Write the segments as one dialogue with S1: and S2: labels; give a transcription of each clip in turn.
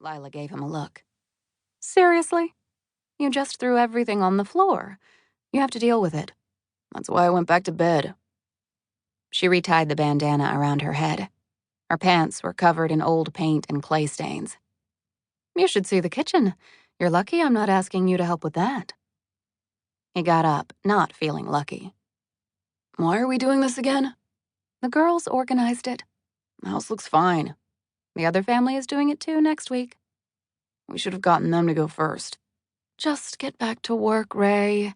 S1: Lila gave him a look. Seriously? You just threw everything on the floor. You have to deal with it. That's why I went back to bed. She retied the bandana around her head. Her pants were covered in old paint and clay stains. You should see the kitchen. You're lucky I'm not asking you to help with that. He got up, not feeling lucky. Why are we doing this again? The girls organized it. The house looks fine. The other family is doing it too next week. We should have gotten them to go first. Just get back to work, Ray.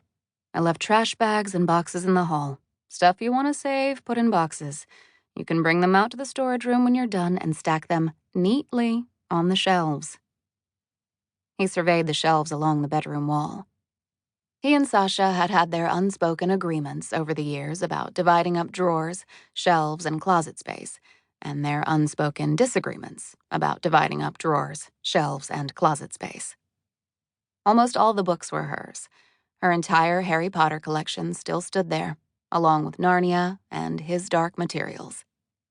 S1: I left trash bags and boxes in the hall. Stuff you want to save, put in boxes. You can bring them out to the storage room when you're done and stack them neatly on the shelves. He surveyed the shelves along the bedroom wall. He and Sasha had had their unspoken agreements over the years about dividing up drawers, shelves, and closet space, and their unspoken disagreements about dividing up drawers, shelves, and closet space. Almost all the books were hers. Her entire Harry Potter collection still stood there, along with Narnia and His Dark Materials.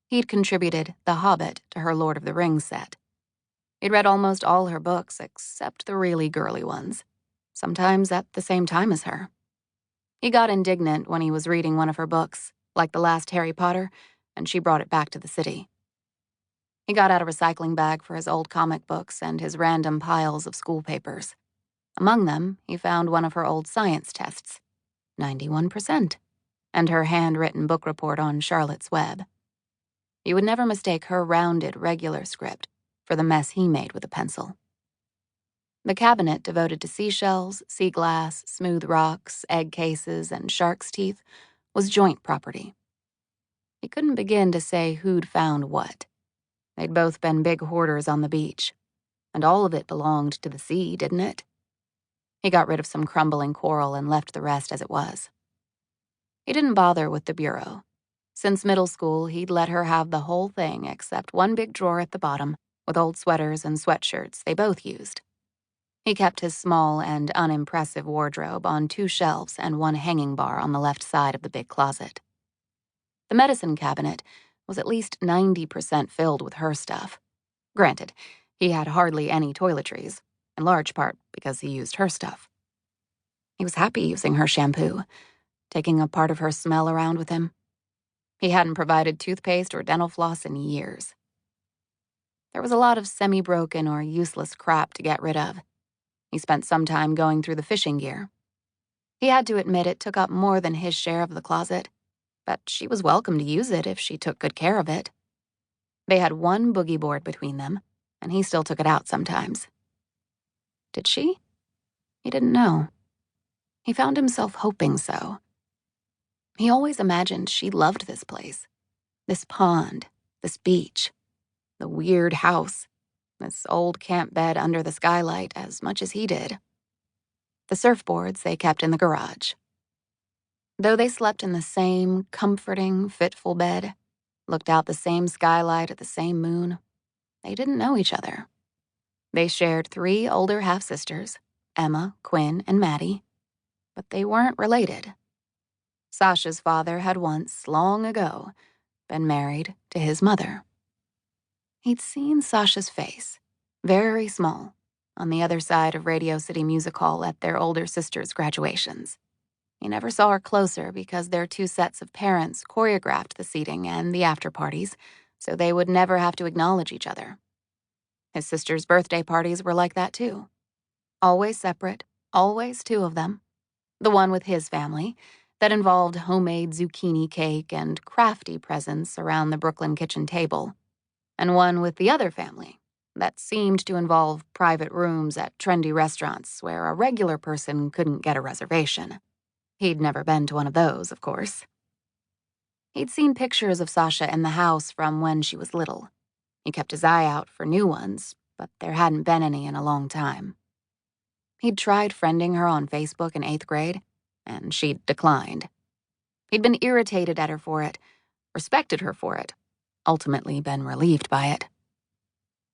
S1: He'd contributed The Hobbit to her Lord of the Rings set. He'd read almost all her books except the really girly ones, sometimes at the same time as her. He got indignant when he was reading one of her books, like the last Harry Potter, and she brought it back to the city. He got out a recycling bag for his old comic books and his random piles of school papers. Among them, he found one of her old science tests, 91%, and her handwritten book report on Charlotte's Web. You would never mistake her rounded, regular script for the mess he made with a pencil. The cabinet devoted to seashells, sea glass, smooth rocks, egg cases, and shark's teeth was joint property. He couldn't begin to say who'd found what. They'd both been big hoarders on the beach, and all of it belonged to the sea, didn't it? He got rid of some crumbling coral and left the rest as it was. He didn't bother with the bureau. Since middle school, he'd let her have the whole thing except one big drawer at the bottom with old sweaters and sweatshirts they both used. He kept his small and unimpressive wardrobe on 2 shelves and one hanging bar on the left side of the big closet. The medicine cabinet was at least 90% filled with her stuff. Granted, he had hardly any toiletries, in large part because he used her stuff. He was happy using her shampoo, taking a part of her smell around with him. He hadn't provided toothpaste or dental floss in years. There was a lot of semi-broken or useless crap to get rid of. He spent some time going through the fishing gear. He had to admit it took up more than his share of the closet, but she was welcome to use it if she took good care of it. They had one boogie board between them, and he still took it out sometimes. Did she? He didn't know. He found himself hoping so. He always imagined she loved this place, this pond, this beach, the weird house, this old camp bed under the skylight as much as he did. The surfboards they kept in the garage. Though they slept in the same comforting, fitful bed, looked out the same skylight at the same moon, they didn't know each other. They shared 3 older half-sisters, Emma, Quinn, and Maddie, but they weren't related. Sasha's father had once, long ago, been married to his mother. He'd seen Sasha's face, very small, on the other side of Radio City Music Hall at their older sisters' graduations. He never saw her closer because their 2 sets of parents choreographed the seating and the after-parties, so they would never have to acknowledge each other. His sisters' birthday parties were like that too. Always separate, always 2 of them. The one with his family, that involved homemade zucchini cake and crafty presents around the Brooklyn kitchen table, and one with the other family that seemed to involve private rooms at trendy restaurants where a regular person couldn't get a reservation. He'd never been to one of those, of course. He'd seen pictures of Sasha in the house from when she was little. He kept his eye out for new ones, but there hadn't been any in a long time. He'd tried friending her on Facebook in 8th grade, and she'd declined. He'd been irritated at her for it, respected her for it, ultimately been relieved by it.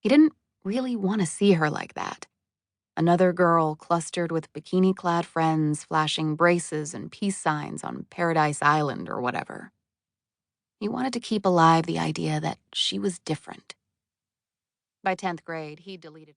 S1: He didn't really want to see her like that. Another girl clustered with bikini-clad friends flashing braces and peace signs on Paradise Island or whatever. He wanted to keep alive the idea that she was different. By 10th grade, he deleted it.